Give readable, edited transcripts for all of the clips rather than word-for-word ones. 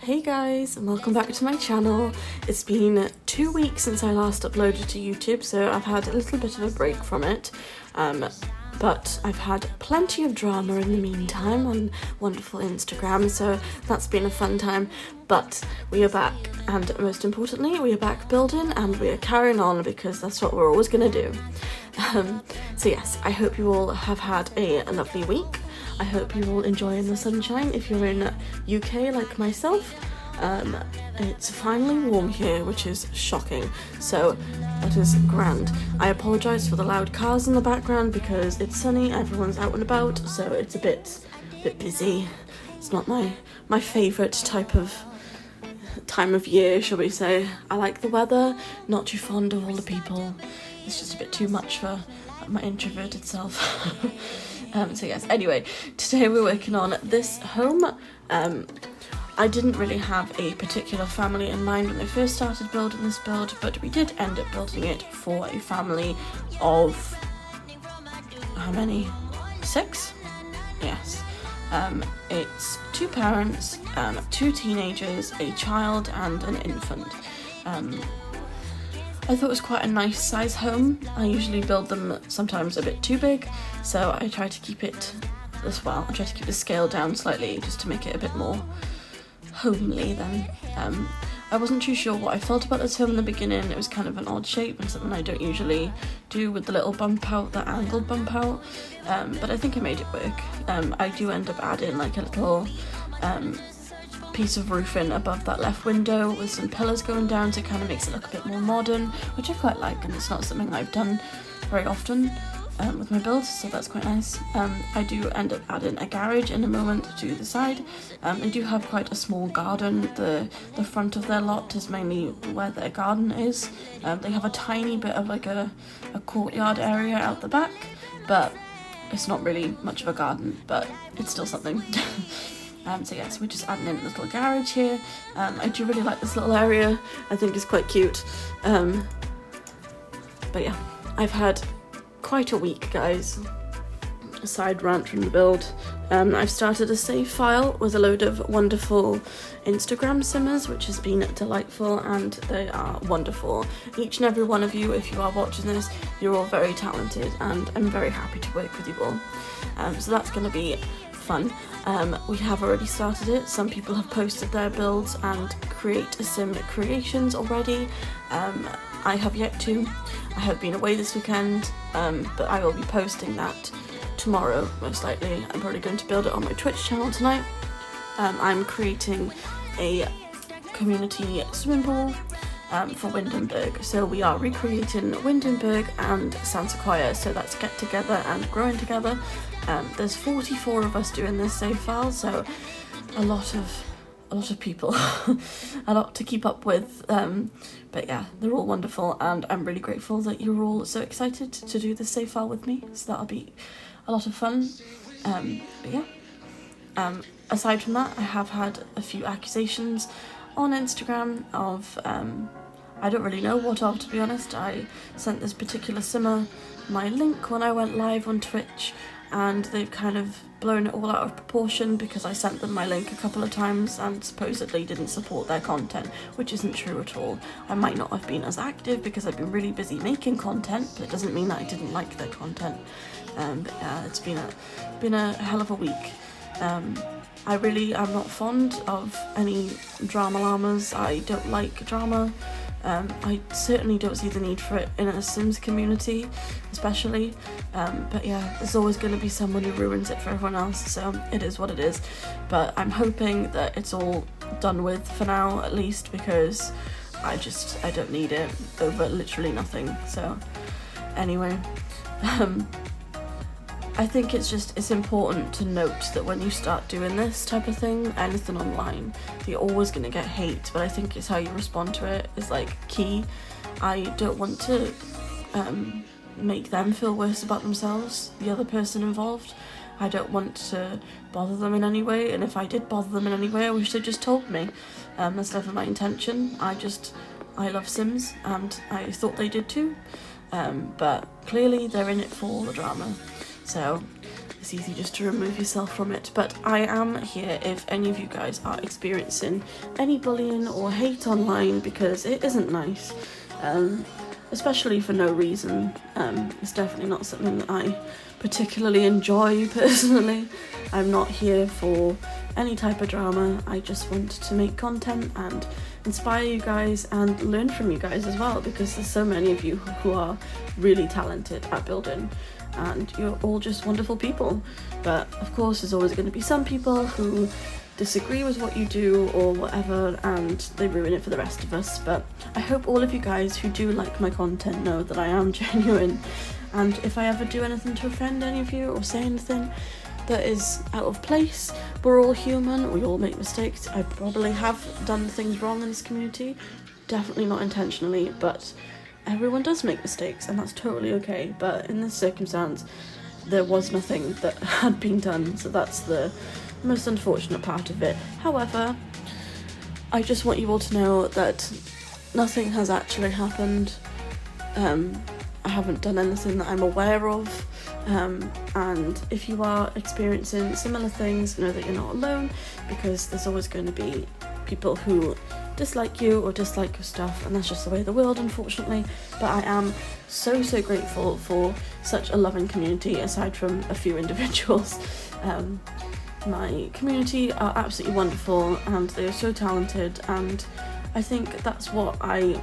Hey guys, and welcome back to my channel. It's been 2 weeks since I last uploaded to YouTube, so I've had a little bit of a break from it. But I've had plenty of drama in the meantime on wonderful Instagram, so that's been a fun time. But we are back, and most importantly, we are back building and we are carrying on because that's what we're always going to do. So yes, I hope you all have had a lovely week. I hope you're all enjoying the sunshine if you're in UK like myself. It's finally warm here, which is shocking, so that is grand. I apologise for the loud cars in the background because it's sunny, everyone's out and about, so it's a bit busy. It's not my favourite time of year, shall we say. I like the weather, not too fond of all the people. It's just a bit too much for my introverted self. So yes, anyway, today we're working on this home. I didn't really have a particular family in mind when I first started building this build, but we did end up building it for a family of, how many? 6? Yes. It's 2 parents, 2 teenagers, a child and an infant. I thought it was quite a nice size home. I usually build them sometimes a bit too big, so I try to keep it as well. I try to keep the scale down slightly just to make it a bit more homely then. I wasn't too sure what I felt about this home in the beginning. It was kind of an odd shape and something I don't usually do with the little bump out, the angled bump out, but I think I made it work. I do end up adding like a little piece of roofing above that left window with some pillars going down, so it kind of makes it look a bit more modern, which I quite like, and it's not something I've done very often with my builds, so that's quite nice. I do end up adding a garage in a moment to the side. They do have quite a small garden. The front of their lot is mainly where their garden is. They have a tiny bit of like a courtyard area out the back, but it's not really much of a garden, but it's still something. So yes, we're just adding in a little garage here. I do really like this little area. I think it's quite cute. But yeah, I've had quite a week, guys. A side rant from the build. I've started a save file with a load of wonderful Instagram simmers, which has been delightful, and they are wonderful. Each and every one of you, if you are watching this, you're all very talented, and I'm very happy to work with you all. So that's going to be fun. We have already started it. Some people have posted their builds and create a sim creations already. I have yet to. I have been away this weekend, but I will be posting that tomorrow, most likely. I'm probably going to build it on my Twitch channel tonight. I'm creating a community swimming pool for Windenburg. So we are recreating Windenburg and San Sequoia, so that's get together and growing together. There's 44 of us doing this save file, so a lot of people, a lot to keep up with, but yeah, they're all wonderful, and I'm really grateful that you're all so excited to do this save file with me, so that'll be a lot of fun. But yeah, aside from that, I have had a few accusations on Instagram of, I don't really know what of, to be honest. I sent this particular simmer my link when I went live on Twitch, and they've kind of blown it all out of proportion because I sent them my link a couple of times and supposedly didn't support their content, which isn't true at all. I might not have been as active because I've been really busy making content, but it doesn't mean that I didn't like their content. But yeah, it's been a hell of a week. I really am not fond of any drama llamas. I don't like drama. I certainly don't see the need for it in a Sims community, especially, but yeah, there's always going to be someone who ruins it for everyone else, so it is what it is. But I'm hoping that it's all done with for now, at least, because I don't need it over literally nothing. So anyway, I think it's important to note that when you start doing this type of thing, anything online, you're always going to get hate, but I think it's how you respond to it is like key. I don't want to make them feel worse about themselves, the other person involved. I don't want to bother them in any way, and if I did bother them in any way, I wish they'd just told me. That's never my intention. I love Sims, and I thought they did too, but clearly they're in it for all the drama. So it's easy just to remove yourself from it. But I am here if any of you guys are experiencing any bullying or hate online, because it isn't nice, especially for no reason. It's definitely not something that I particularly enjoy personally. I'm not here for any type of drama. I just want to make content and inspire you guys and learn from you guys as well, because there's so many of you who are really talented at building and you're all just wonderful people. But of course there's always going to be some people who disagree with what you do or whatever, and they ruin it for the rest of us. But I hope all of you guys who do like my content know that I am genuine, and if I ever do anything to offend any of you or say anything that is out of place, we're all human, we all make mistakes. I probably have done things wrong in this community, definitely not intentionally, but everyone does make mistakes and that's totally okay. But in this circumstance there was nothing that had been done, so that's the most unfortunate part of it. However, I just want you all to know that nothing has actually happened. I haven't done anything that I'm aware of, and if you are experiencing similar things, know that you're not alone, because there's always going to be people who dislike you or dislike your stuff, and that's just the way of the world, unfortunately. But I am so grateful for such a loving community, aside from a few individuals. My community are absolutely wonderful and they are so talented, and I think that's what I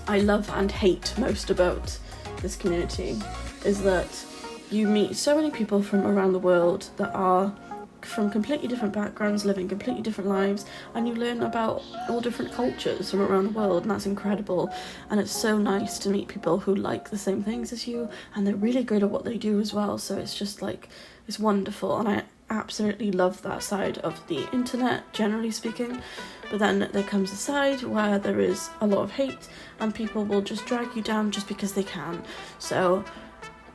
love and hate most about this community, is that you meet so many people from around the world that are from completely different backgrounds, living completely different lives, and you learn about all different cultures from around the world, and that's incredible. And it's so nice to meet people who like the same things as you, and they're really good at what they do as well, so it's just like, it's wonderful, and I absolutely love that side of the internet, generally speaking. But then there comes a side where there is a lot of hate and people will just drag you down just because they can. So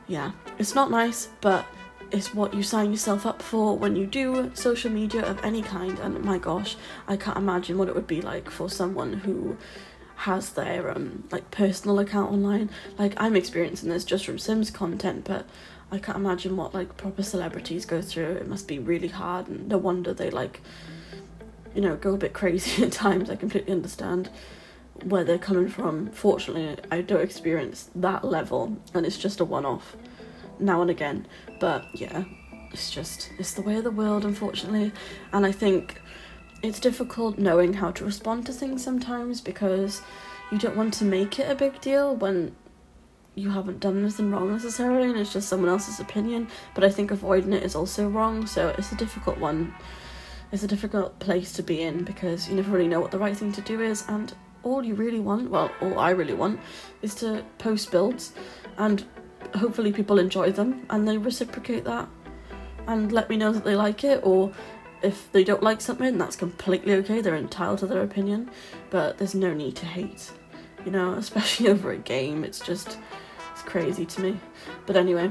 yeah, it's not nice, but it's what you sign yourself up for when you do social media of any kind. And my gosh, I can't imagine what it would be like for someone who has their like personal account online. Like, I'm experiencing this just from Sims content, but I can't imagine what like proper celebrities go through. It must be really hard, and no wonder they like, you know, go a bit crazy at times. I completely understand where they're coming from. Fortunately, I don't experience that level, and it's just a one-off now and again. But yeah, it's the way of the world, unfortunately. And I think it's difficult knowing how to respond to things sometimes, because you don't want to make it a big deal when you haven't done anything wrong necessarily, and it's just someone else's opinion. But I think avoiding it is also wrong, so it's a difficult one. It's a difficult place to be in, because you never really know what the right thing to do is, and all you really want, well, all I really want, is to post builds, and hopefully people enjoy them, and they reciprocate that, and let me know that they like it, or if they don't like something, that's completely okay, they're entitled to their opinion, but there's no need to hate, you know, especially over a game. It's crazy to me. But anyway,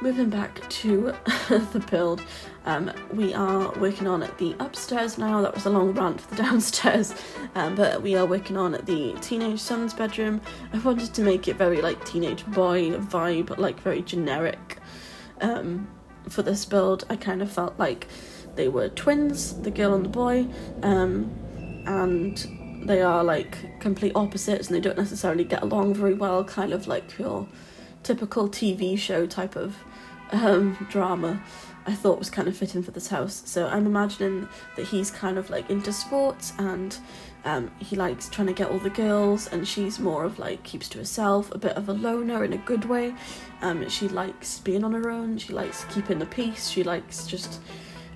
moving back to the build, we are working on the upstairs now. That was a long rant for the downstairs, but we are working on the teenage son's bedroom. I wanted to make it very like teenage boy vibe, like very generic. For this build, I kind of felt like they were twins, the girl and the boy, and they are like complete opposites, and they don't necessarily get along very well, kind of like your typical TV show type of drama. I thought was kind of fitting for this house. So I'm imagining that he's kind of like into sports, and he likes trying to get all the girls, and she's more of like keeps to herself, a bit of a loner in a good way. She likes being on her own, she likes keeping the peace, she likes just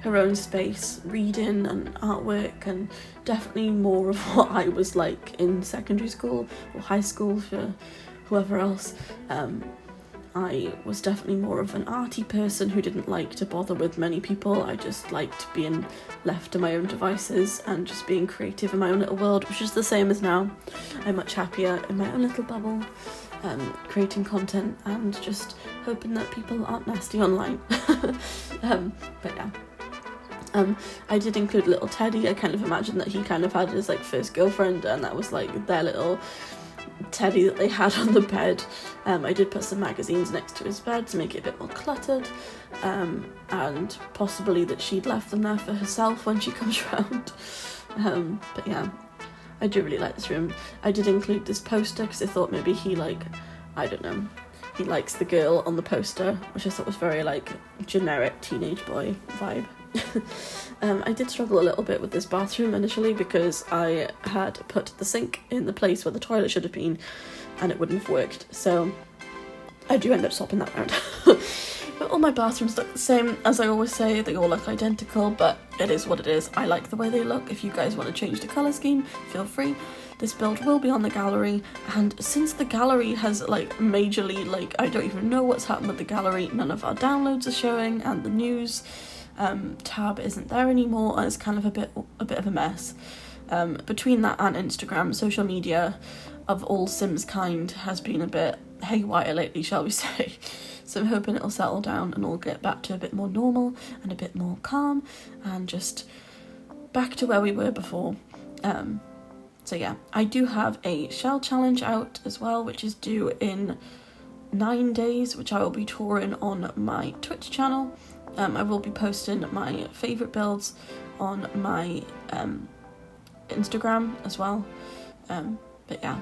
her own space, reading and artwork, and definitely more of what I was like in secondary school or high school for whoever else. I was definitely more of an arty person who didn't like to bother with many people. I just liked being left to my own devices and just being creative in my own little world, which is the same as now. I'm much happier in my own little bubble, creating content and just hoping that people aren't nasty online. But yeah. I did include little Teddy. I kind of imagined that he kind of had his like first girlfriend, and that was like their little teddy that they had on the bed. I did put some magazines next to his bed to make it a bit more cluttered, and possibly that she'd left them there for herself when she comes round. But yeah, I do really like this room. I did include this poster because I thought maybe he, like, I don't know, he likes the girl on the poster, which I thought was very, like, generic teenage boy vibe. I did struggle a little bit with this bathroom initially because I had put the sink in the place where the toilet should have been and it wouldn't have worked, so I do end up swapping that around. But all my bathrooms look the same. As I always say, they all look identical, but it is what it is. I like the way they look. If you guys want to change the colour scheme, feel free. This build will be on the gallery, and since the gallery has, like, majorly, like, I don't even know what's happened with the gallery, none of our downloads are showing, and the news tab isn't there anymore, and it's kind of a bit of a mess. Between that and Instagram, social media of all Sims kind has been a bit haywire lately, shall we say. So I'm hoping it'll settle down and all get back to a bit more normal and a bit more calm and just back to where we were before. So yeah, I do have a shell challenge out as well, which is due in 9 days, which I will be touring on my Twitch channel. I will be posting my favourite builds on my Instagram as well. But yeah,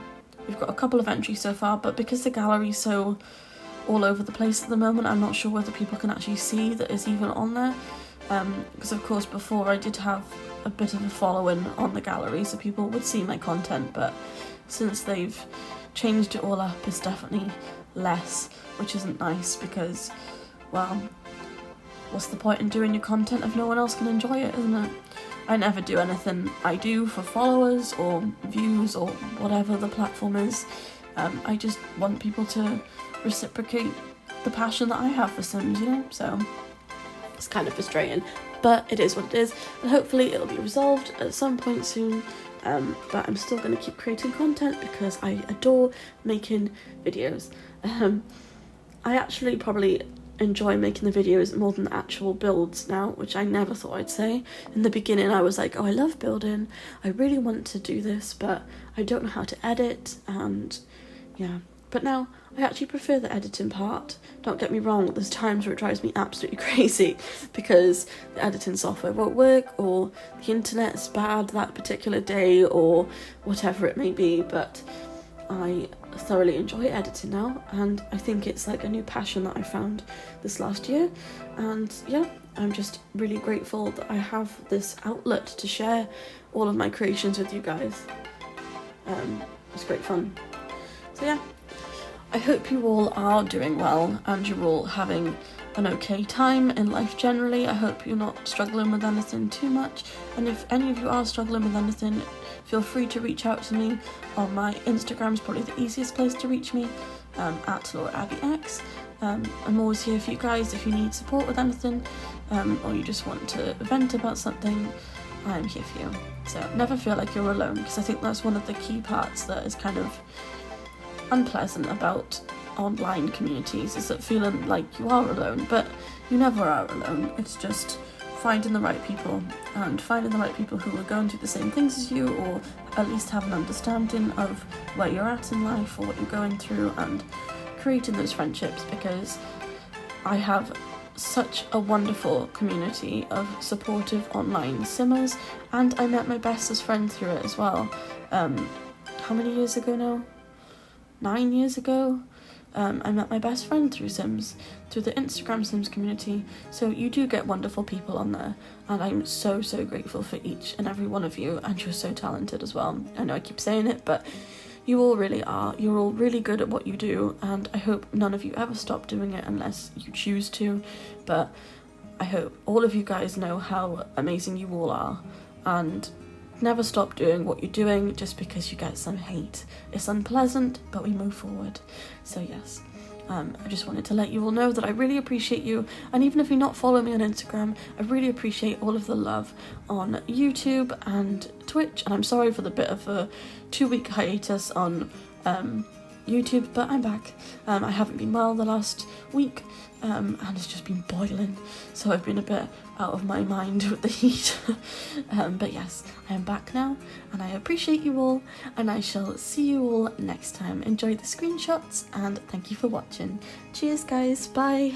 we've got a couple of entries so far, but because the gallery's so all over the place at the moment, I'm not sure whether people can actually see that it's even on there. Because of course before I did have a bit of a following on the gallery, so people would see my content, but since they've changed it all up, it's definitely less, which isn't nice because, well, what's the point in doing your content if no one else can enjoy it, isn't it? I never do anything I do for followers or views or whatever the platform is. I just want people to reciprocate the passion that I have for Sims, you know? So it's kind of frustrating, but it is what it is, and hopefully it'll be resolved at some point soon. But I'm still going to keep creating content because I adore making videos. I actually probably enjoy making the videos more than the actual builds now, which I never thought I'd say. In the beginning I was like, oh, I love building, I really want to do this, but I don't know how to edit, and yeah. But now I actually prefer the editing part. Don't get me wrong, there's times where it drives me absolutely crazy because the editing software won't work or the internet's bad that particular day or whatever it may be, but I thoroughly enjoy editing now, and I think it's like a new passion that I found this last year. And yeah, I'm just really grateful that I have this outlet to share all of my creations with you guys. It's great fun. So yeah, I hope you all are doing well and you're all having an okay time in life generally. I hope you're not struggling with anything too much, and if any of you are struggling with anything, feel free to reach out to me on my Instagram. Is probably the easiest place to reach me, at LauraAbbeyX. I'm always here for you guys if you need support with anything, or you just want to vent about something. I'm here for you. So never feel like you're alone, because I think that's one of the key parts that is kind of unpleasant about online communities, is that feeling like you are alone, but you never are alone. It's just finding the right people, and finding the right people who are going through the same things as you, or at least have an understanding of where you're at in life or what you're going through, and creating those friendships, because I have such a wonderful community of supportive online simmers, and I met my bestest friend through it as well. How many years ago now? 9 years ago? I met my best friend through Sims, through the Instagram Sims community. So you do get wonderful people on there, and I'm so grateful for each and every one of you, and you're so talented as well. I know I keep saying it, but you all really are. You're all really good at what you do, and I hope none of you ever stop doing it unless you choose to, but I hope all of you guys know how amazing you all are, and never stop doing what you're doing just because you get some hate. It's unpleasant, but we move forward. So yes, I just wanted to let you all know that I really appreciate you, and even if you're not following me on Instagram, I really appreciate all of the love on YouTube and Twitch, and I'm sorry for the bit of a 2-week hiatus on YouTube, but I'm back. I haven't been well the last week, and it's just been boiling, so I've been a bit out of my mind with the heat. But yes, I am back now, and I appreciate you all, and I shall see you all next time. Enjoy the screenshots, and thank you for watching. Cheers guys, bye!